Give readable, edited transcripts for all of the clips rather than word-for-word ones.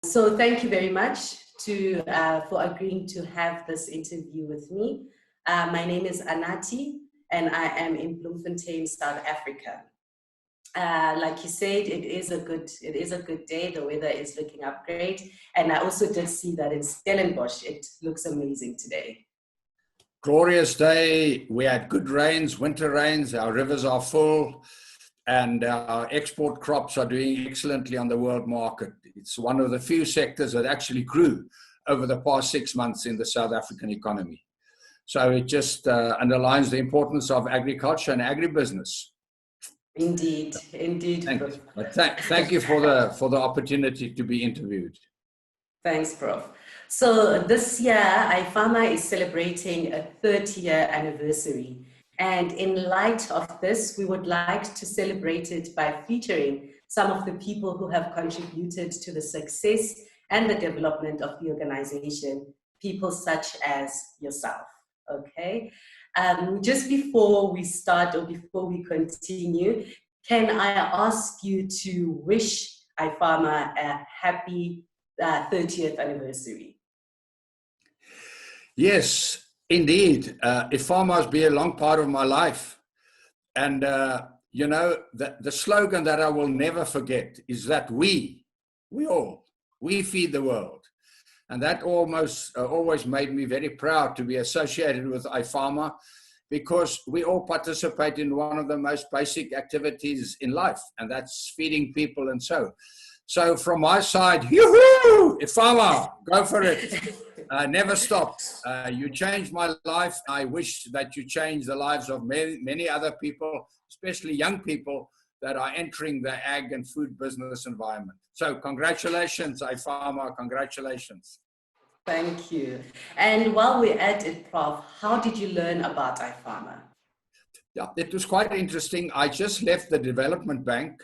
So thank you very much for agreeing to have this interview with me. My name is Anati, and I am in Bloemfontein, South Africa. Like you said, it is a good day. The weather is looking up great, and I also did see that in Stellenbosch, it looks amazing today. Glorious day. We had good rains, winter rains. Our rivers are full, and our export crops are doing excellently on the world market. It's one of the few sectors that actually grew over the past 6 months in the South African economy. So it just underlines the importance of agriculture and agribusiness. Indeed. Thank you for the opportunity to be interviewed. Thanks, Prof. So this year, Ipharma is celebrating a 30-year anniversary. And in light of this, we would like to celebrate it by featuring some of the people who have contributed to the success and the development of the organization, people such as yourself, okay? Just before we start or before we continue, can I ask you to wish Ipharma a happy 30th anniversary? Yes, indeed. Ipharma has been a long part of my life. And, you know, the slogan that I will never forget is that we feed the world. And that always made me very proud to be associated with Ipharma, because we all participate in one of the most basic activities in life, and that's feeding people. And so from my side, yoo-hoo, Ipharma, go for it. Never stop. You changed my life. I wish that you change the lives of many other people, especially young people that are entering the ag and food business environment. So congratulations, Ipharma, congratulations. Thank you. And while we're at it, Prof, how did you learn about Ipharma? Yeah, it was quite interesting. I just left the development bank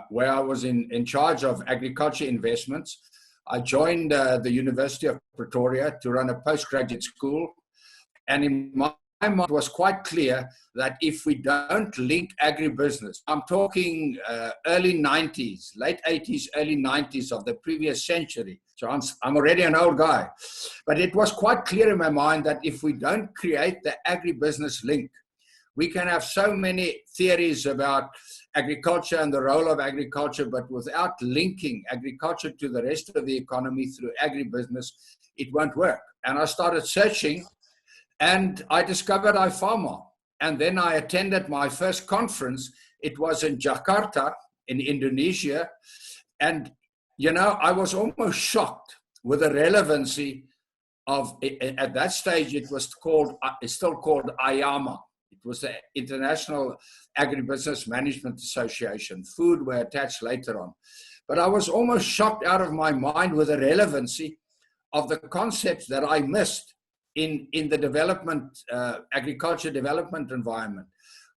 where I was in charge of agriculture investments. I joined the University of Pretoria to run a postgraduate school. And in my mind, it was quite clear that if we don't link agribusiness, I'm talking early 90s, late 80s, early 90s of the previous century. So I'm already an old guy. But it was quite clear in my mind that if we don't create the agribusiness link, we can have so many theories about agriculture and the role of agriculture, but without linking agriculture to the rest of the economy through agribusiness, it won't work. And I started searching, and I discovered Ipharma. And then I attended my first conference. It was in Jakarta, in Indonesia. And, you know, I was almost shocked with the relevancy of, at that stage, it's still called IAMA. It was the International Agribusiness Management Association. Food were attached later on. But I was almost shocked out of my mind with the relevancy of the concepts that I missed in the development, agriculture development environment.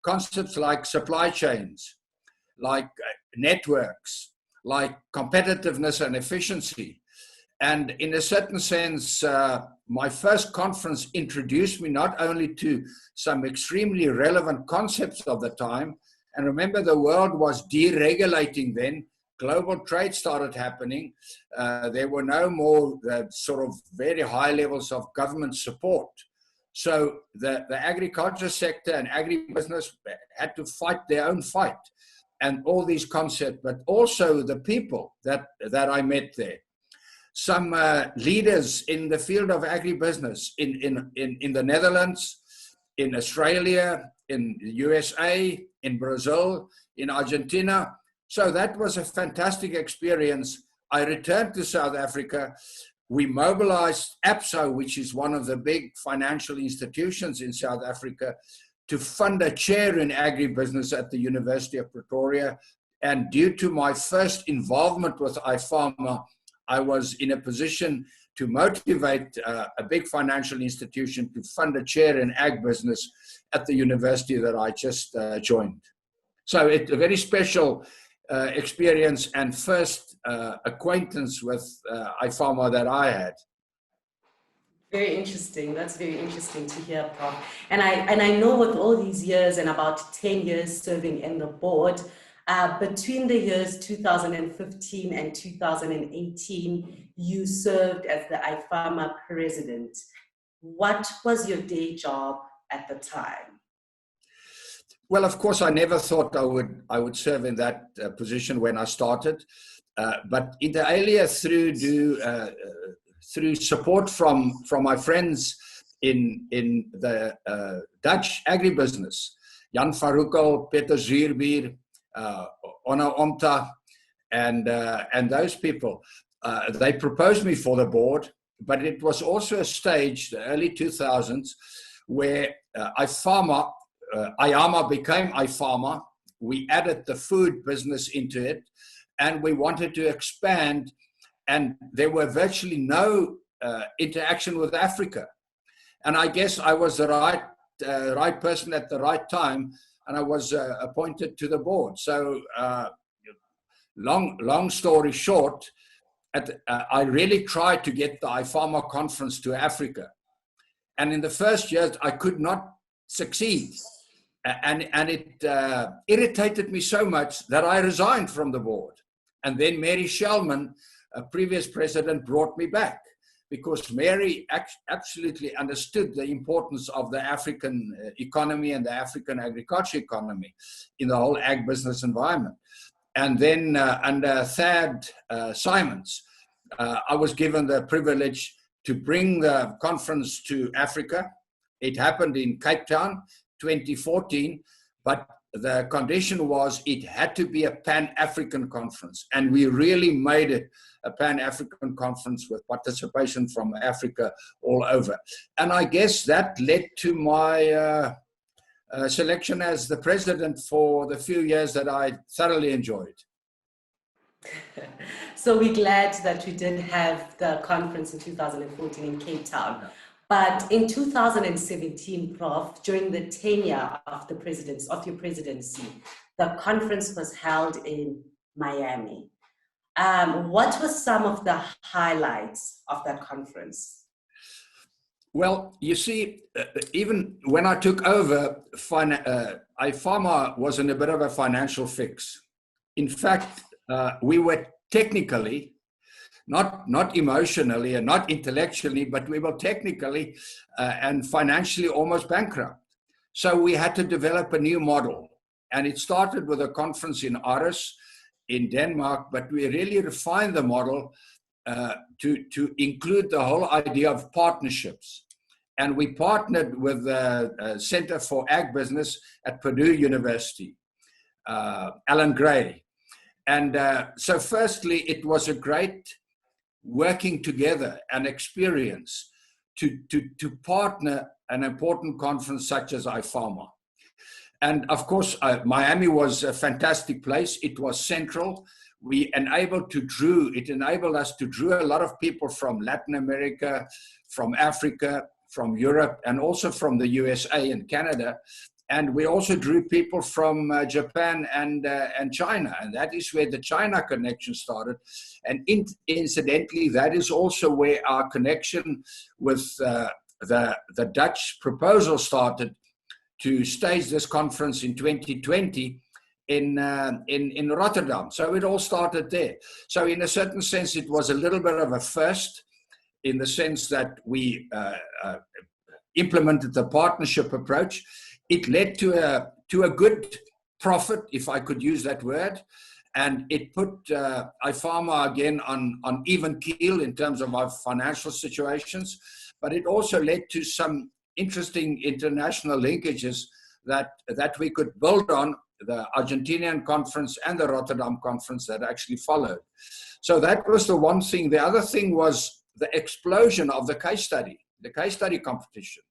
Concepts like supply chains, like networks, like competitiveness and efficiency. And in a certain sense, my first conference introduced me not only to some extremely relevant concepts of the time, and remember the world was deregulating then, global trade started happening, there were no more sort of very high levels of government support. So the agriculture sector and agribusiness had to fight their own fight, and all these concepts, but also the people that I met there. Some leaders in the field of agribusiness in the Netherlands, in Australia, in the USA, in Brazil, in Argentina. So that was a fantastic experience. I returned to South Africa. We mobilized APSO, which is one of the big financial institutions in South Africa, to fund a chair in agribusiness at the University of Pretoria. And due to my first involvement with Ipharma, I was in a position to motivate a big financial institution to fund a chair in ag business at the university that I just joined. So it's a very special experience and first acquaintance with Ipharma that I had. Very interesting. That's very interesting to hear, Prof. And I know with all these years and about 10 years serving in the board, Between the years 2015 and 2018, you served as the Ipharma president. What was your day job at the time? Well, of course, I never thought I would serve in that position when I started, but inter alia through support from my friends in the Dutch agribusiness, Jan Faruko, Peter Zuurbier, Onno Omta, and those people, they proposed me for the board. But it was also a stage, the early 2000s, where Ipharma, Ipharma became Ipharma. We added the food business into it, and we wanted to expand, and there were virtually no interaction with Africa. And I guess I was the right person at the right time, and I was appointed to the board. So long story short, I really tried to get the Ipharma conference to Africa. And in the first years, I could not succeed. And it irritated me so much that I resigned from the board. And then Mary Shellman, a previous president, brought me back, because Mary absolutely understood the importance of the African economy and the African agriculture economy in the whole ag business environment. And then under Thad Simons, I was given the privilege to bring the conference to Africa. It happened in Cape Town, 2014, but the condition was it had to be a Pan-African conference. And we really made it a Pan-African conference with participation from Africa all over. And I guess that led to my selection as the president for the few years that I thoroughly enjoyed. So we're glad that we did have the conference in 2014 in Cape Town. But in 2017, Prof, during the tenure of your presidency, the conference was held in Miami. What were some of the highlights of that conference? Well, you see, even when I took over, Ipharma was in a bit of a financial fix. In fact, we were technically, not emotionally and not intellectually, but we were technically and financially almost bankrupt. So we had to develop a new model. And it started with a conference in Aarhus in Denmark, but we really refined the model to include the whole idea of partnerships. And we partnered with the Center for Agribusiness at Purdue University, Alan Gray. And so firstly, it was a great working together and experience to partner an important conference such as Ipharma. And of course, Miami was a fantastic place. It was central. It enabled us to draw a lot of people from Latin America, from Africa, from Europe, and also from the USA and Canada. And we also drew people from Japan and China, and that is where the China connection started. And incidentally, that is also where our connection with the Dutch proposal started to stage this conference in 2020 in Rotterdam. So it all started there. So in a certain sense, it was a little bit of a first, in the sense that we implemented the partnership approach. It led to a good profit, if I could use that word, and it put Ipharma again on even keel in terms of our financial situations. But it also led to some interesting international linkages that we could build on, the Argentinian conference and the Rotterdam conference that actually followed. So that was the one thing. The other thing was the explosion of the case study competition.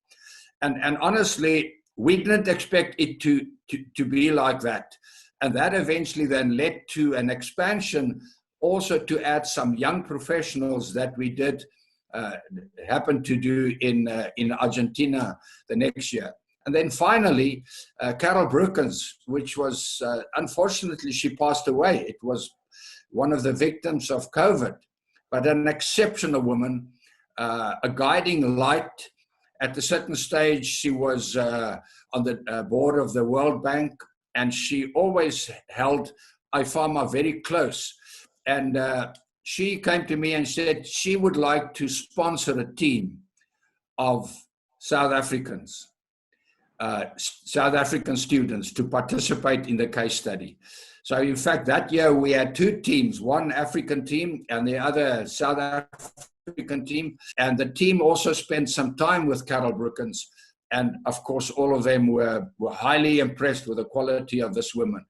And honestly, we didn't expect it to be like that. And that eventually then led to an expansion, also to add some young professionals that we did happen to do in Argentina the next year. And then finally, Carol Broekens, which was, unfortunately, she passed away. It was one of the victims of COVID, but an exceptional woman, a guiding light. At a certain stage, she was on the board of the World Bank, and she always held Ipharma very close. And she came to me and said she would like to sponsor a team of South African students to participate in the case study. So in fact, that year we had two teams, one African team and the other South African team. And the team also spent some time with Carol Brookens. And of course, all of them were highly impressed with the quality of this woman.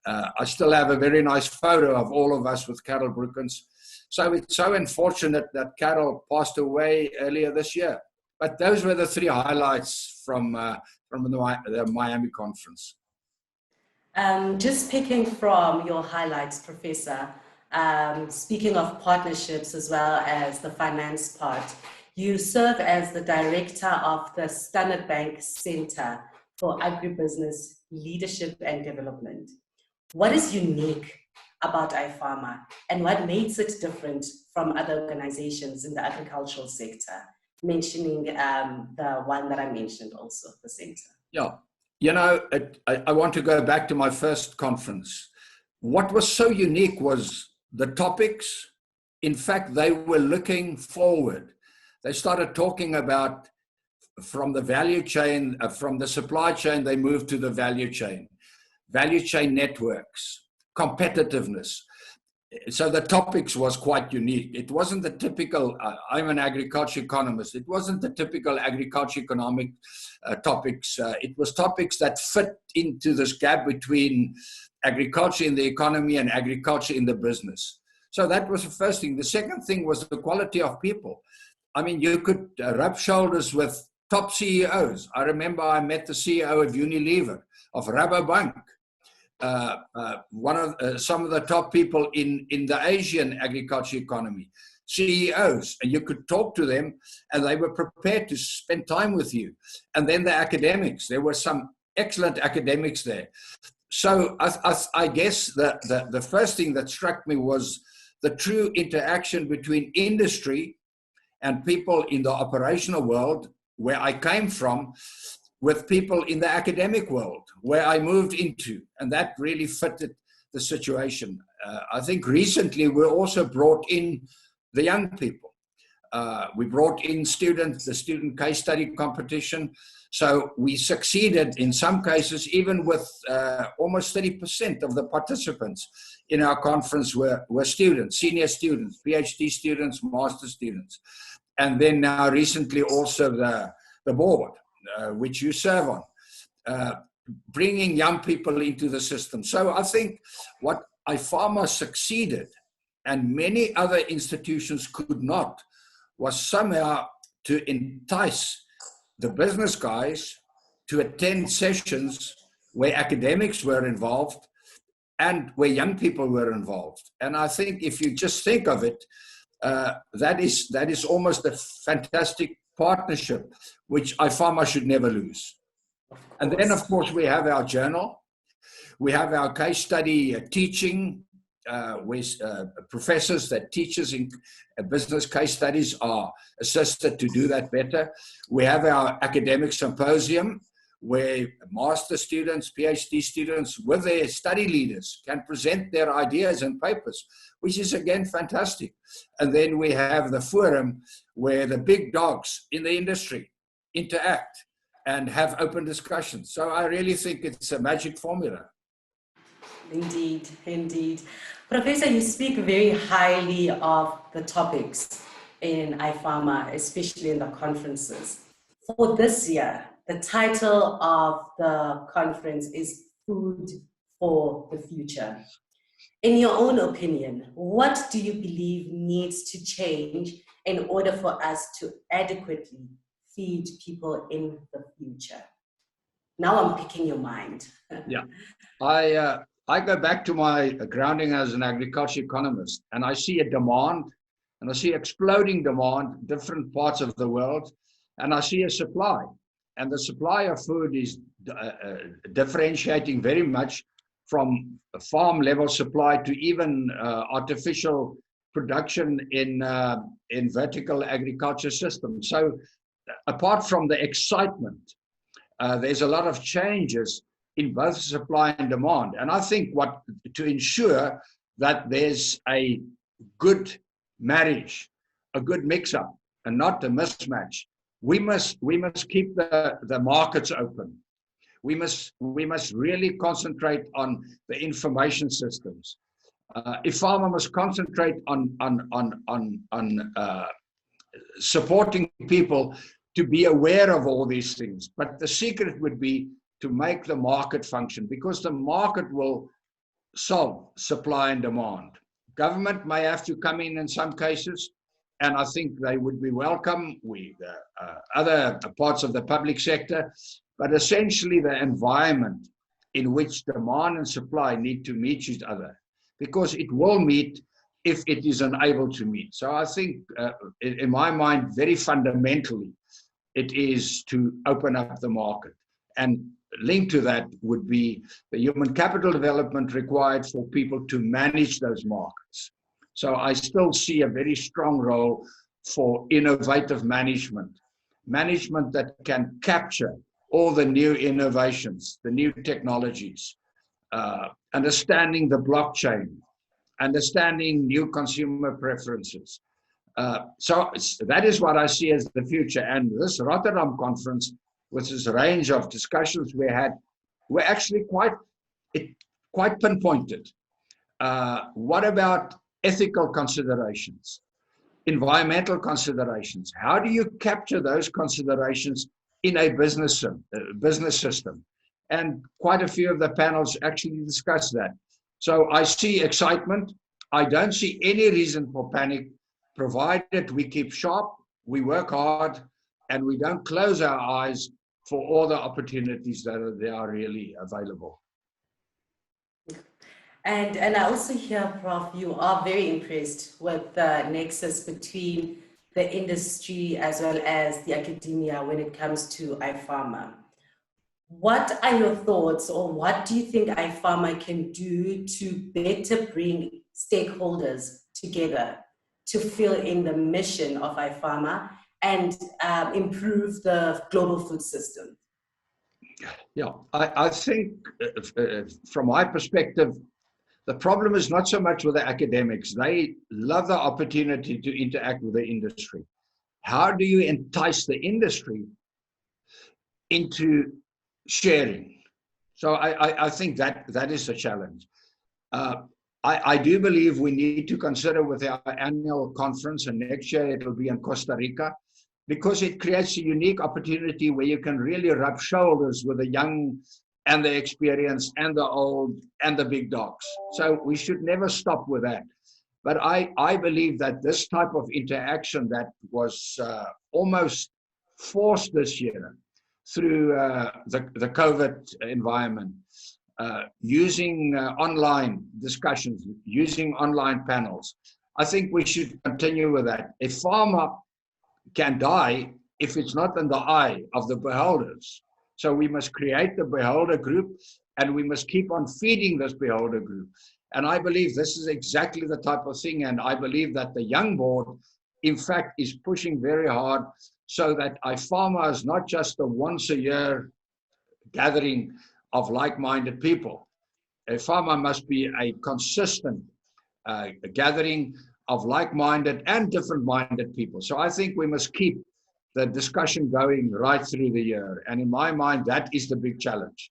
I still have a very nice photo of all of us with Carol Brookens. So it's so unfortunate that Carol passed away earlier this year. But those were the three highlights from the Miami conference. Just picking from your highlights, Professor, speaking of partnerships as well as the finance part, you serve as the director of the Standard Bank Center for Agribusiness Leadership and Development. What is unique about Ipharma and what makes it different from other organizations in the agricultural sector? Mentioning the one that I mentioned also, the center. Yeah. You know, I want to go back to my first conference. What was so unique was the topics. In fact, they were looking forward. They started talking about from the value chain, from the supply chain, they moved to the value chain networks, competitiveness. So the topics was quite unique. It wasn't the typical, I'm an agriculture economist, it wasn't the typical agriculture economic topics. It was topics that fit into this gap between agriculture in the economy and agriculture in the business. So that was the first thing. The second thing was the quality of people. I mean, you could rub shoulders with top CEOs. I remember I met the CEO of Unilever, of Rabobank, some of the top people in the Asian agriculture economy, CEOs, and you could talk to them and they were prepared to spend time with you. And then the academics, there were some excellent academics there. So I guess the first thing that struck me was the true interaction between industry and people in the operational world, where I came from, with people in the academic world, where I moved into, and that really fitted the situation. I think recently we also brought in the young people. We brought in students, the student case study competition. So we succeeded in some cases, even with almost 30% of the participants in our conference were students, senior students, PhD students, master students. And then now recently also the board, which you serve on, bringing young people into the system. So I think what Ipharma succeeded and many other institutions could not was somehow to entice the business guys to attend sessions where academics were involved and where young people were involved. And I think if you just think of it, that is almost a fantastic partnership, which Ipharma should never lose. And then, of course, we have our journal. We have our case study teaching, with professors that teachers in business case studies are assisted to do that better. We have our academic symposium, where master students, PhD students with their study leaders can present their ideas and papers, which is again fantastic. And then we have the forum where the big dogs in the industry interact and have open discussions. So I really think it's a magic formula. Indeed, indeed. Professor, you speak very highly of the topics in Ipharma, especially in the conferences. For this year, the title of the conference is Food for the Future. In your own opinion, what do you believe needs to change in order for us to adequately feed people in the future? Now I'm picking your mind. Yeah, I go back to my grounding as an agriculture economist, and I see a demand, and I see exploding demand in different parts of the world, and I see a supply. And the supply of food is differentiating very much from farm level supply to even artificial production in vertical agriculture systems. So apart from the excitement, there's a lot of changes in both supply and demand. And I think to ensure that there's a good marriage, a good mix-up, and not a mismatch, we must keep the markets open. We must really concentrate on the information systems. Ipharma must concentrate on supporting people to be aware of all these things. But the secret would be to make the market function, because the market will solve supply and demand. Government may have to come in some cases, and I think they would be welcome. Other parts of the public sector, but essentially the environment in which demand and supply need to meet each other, because it will meet if it is unable to meet. So I think, in my mind, very fundamentally, it is to open up the market. And linked to that would be the human capital development required for people to manage those markets. So I still see a very strong role for innovative management that can capture all the new innovations, the new technologies, understanding the blockchain, understanding new consumer preferences. So that is what I see as the future. And this Rotterdam conference, with this range of discussions we had, were actually quite pinpointed. What about ethical considerations, environmental considerations? How do you capture those considerations in a business system? And quite a few of the panels actually discussed that. So I see excitement. I don't see any reason for panic, provided we keep sharp, we work hard, and we don't close our eyes for all the opportunities that are really available. And I also hear, Prof, you are very impressed with the nexus between the industry as well as the academia when it comes to Ipharma. What are your thoughts, or what do you think Ipharma can do to better bring stakeholders together to fill in the mission of Ipharma and improve the global food system? Yeah, I think from my perspective, the problem is not so much with the academics. They love the opportunity to interact with the industry. How do you entice the industry into sharing? So I think that is a challenge. I do believe we need to consider with our annual conference, and next year it will be in Costa Rica, because it creates a unique opportunity where you can really rub shoulders with the young and the experienced and the old and the big dogs. So we should never stop with that. But I believe that this type of interaction that was almost forced this year through the COVID environment, using online discussions, using online panels, I think we should continue with that. A farmer can die if it's not in the eye of the beholders. So we must create the beholder group, and we must keep on feeding this beholder group. And I believe this is exactly the type of thing. And I believe that the young board, in fact, is pushing very hard so that Ipharma is not just a once a year gathering of like-minded people. Ipharma must be a consistent gathering of like-minded and different-minded people. So I think we must keep the discussion going right through the year. And in my mind, that is the big challenge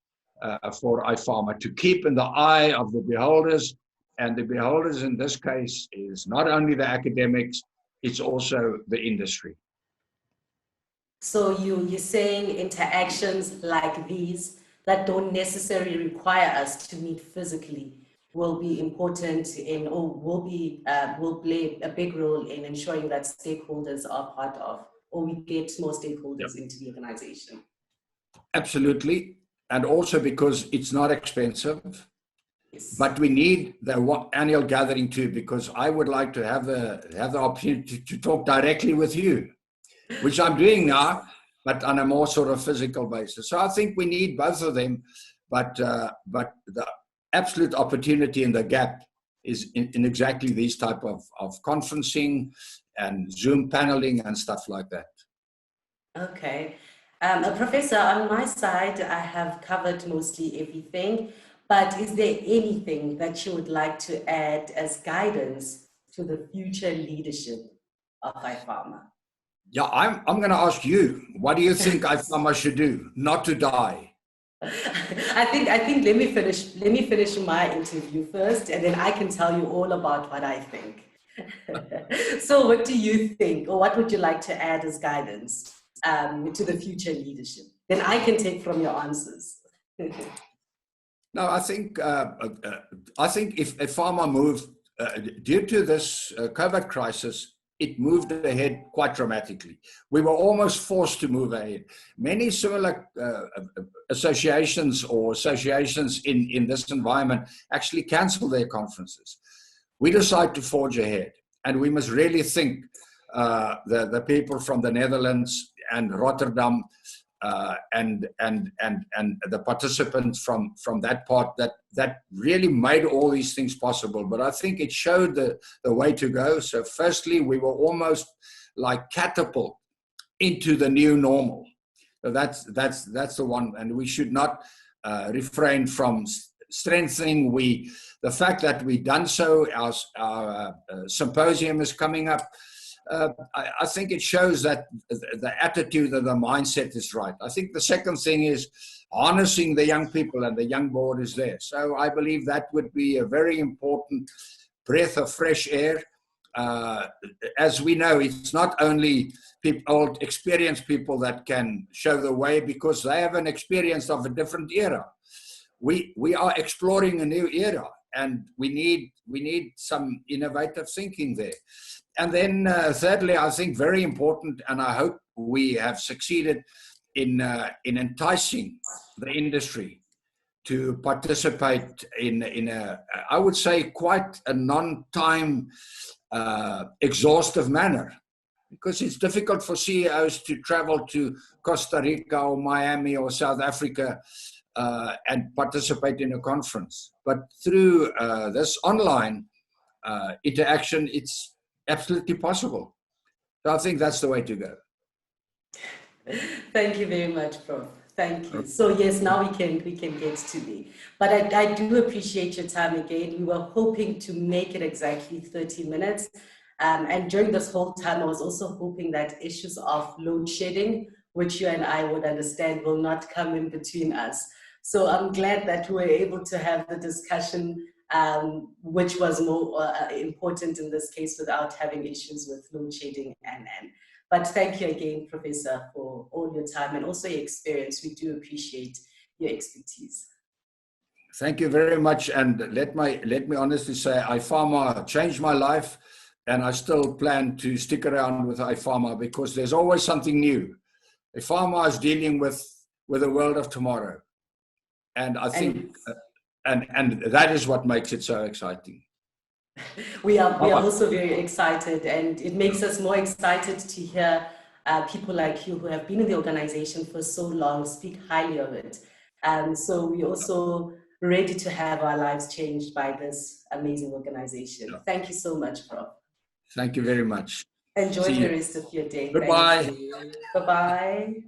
for Ipharma, to keep in the eye of the beholders. And the beholders in this case is not only the academics, it's also the industry. So you're saying interactions like these that don't necessarily require us to meet physically will be important in, or will play a big role in ensuring that stakeholders are part of, or we get more stakeholders into the organization. Absolutely. And also because it's not expensive, yes. But we need the annual gathering too, because I would like to have the opportunity to talk directly with you, which I'm doing now, but on a more sort of physical basis. So I think we need both of them, but the absolute opportunity in the gap is in exactly these type of conferencing and Zoom paneling and stuff like that. Okay. Professor, on my side, I have covered mostly everything, but is there anything that you would like to add as guidance to the future leadership of Ipharma? Yeah, I'm going to ask you, what do you think Ipharma should do not to die? I think let me finish my interview first, and then I can tell you all about what I think. So what do you think, or what would you like to add as guidance to the future leadership? Then I can take from your answers. No, I think if Ipharma moved due to this COVID crisis, it moved ahead quite dramatically. We were almost forced to move ahead. Many similar associations in this environment actually canceled their conferences. We decided to forge ahead, and we must really think the people from the Netherlands and Rotterdam and the participants from that part that really made all these things possible. But I think it showed the way to go. So firstly, we were almost like catapult into the new normal. So that's the one, and we should not refrain from strengthening. The fact that we've done so, our symposium is coming up. I think it shows that the attitude and the mindset is right. I think the second thing is harnessing the young people, and the young board is there. So I believe that would be a very important breath of fresh air. As we know, it's not only old experienced people that can show the way, because they have an experience of a different era. We are exploring a new era, and we need some innovative thinking there. And then thirdly, I think very important, and I hope we have succeeded in enticing the industry to participate in a, I would say, quite a non-time exhaustive manner, because it's difficult for CEOs to travel to Costa Rica or Miami or South Africa and participate in a conference. But through this online interaction, it's absolutely possible. So I think that's the way to go. Thank you very much, Prof. Thank you. So yes, now we can get to me. But I do appreciate your time again. We were hoping to make it exactly 30 minutes. And during this whole time, I was also hoping that issues of load shedding, which you and I would understand, will not come in between us. So I'm glad that we were able to have the discussion, which was more important in this case, without having issues with load shedding But thank you again, Professor, for all your time and also your experience. We do appreciate your expertise. Thank you very much. And let me honestly say, Ipharma changed my life, and I still plan to stick around with Ipharma because there's always something new. Ipharma is dealing with the world of tomorrow. And I think, and that is what makes it so exciting. We are also very excited, and it makes us more excited to hear people like you who have been in the organization for so long speak highly of it. So we're also ready to have our lives changed by this amazing organization. Yeah. Thank you so much, Prof. Thank you very much. Enjoy the rest of your day. Goodbye. Bye-bye.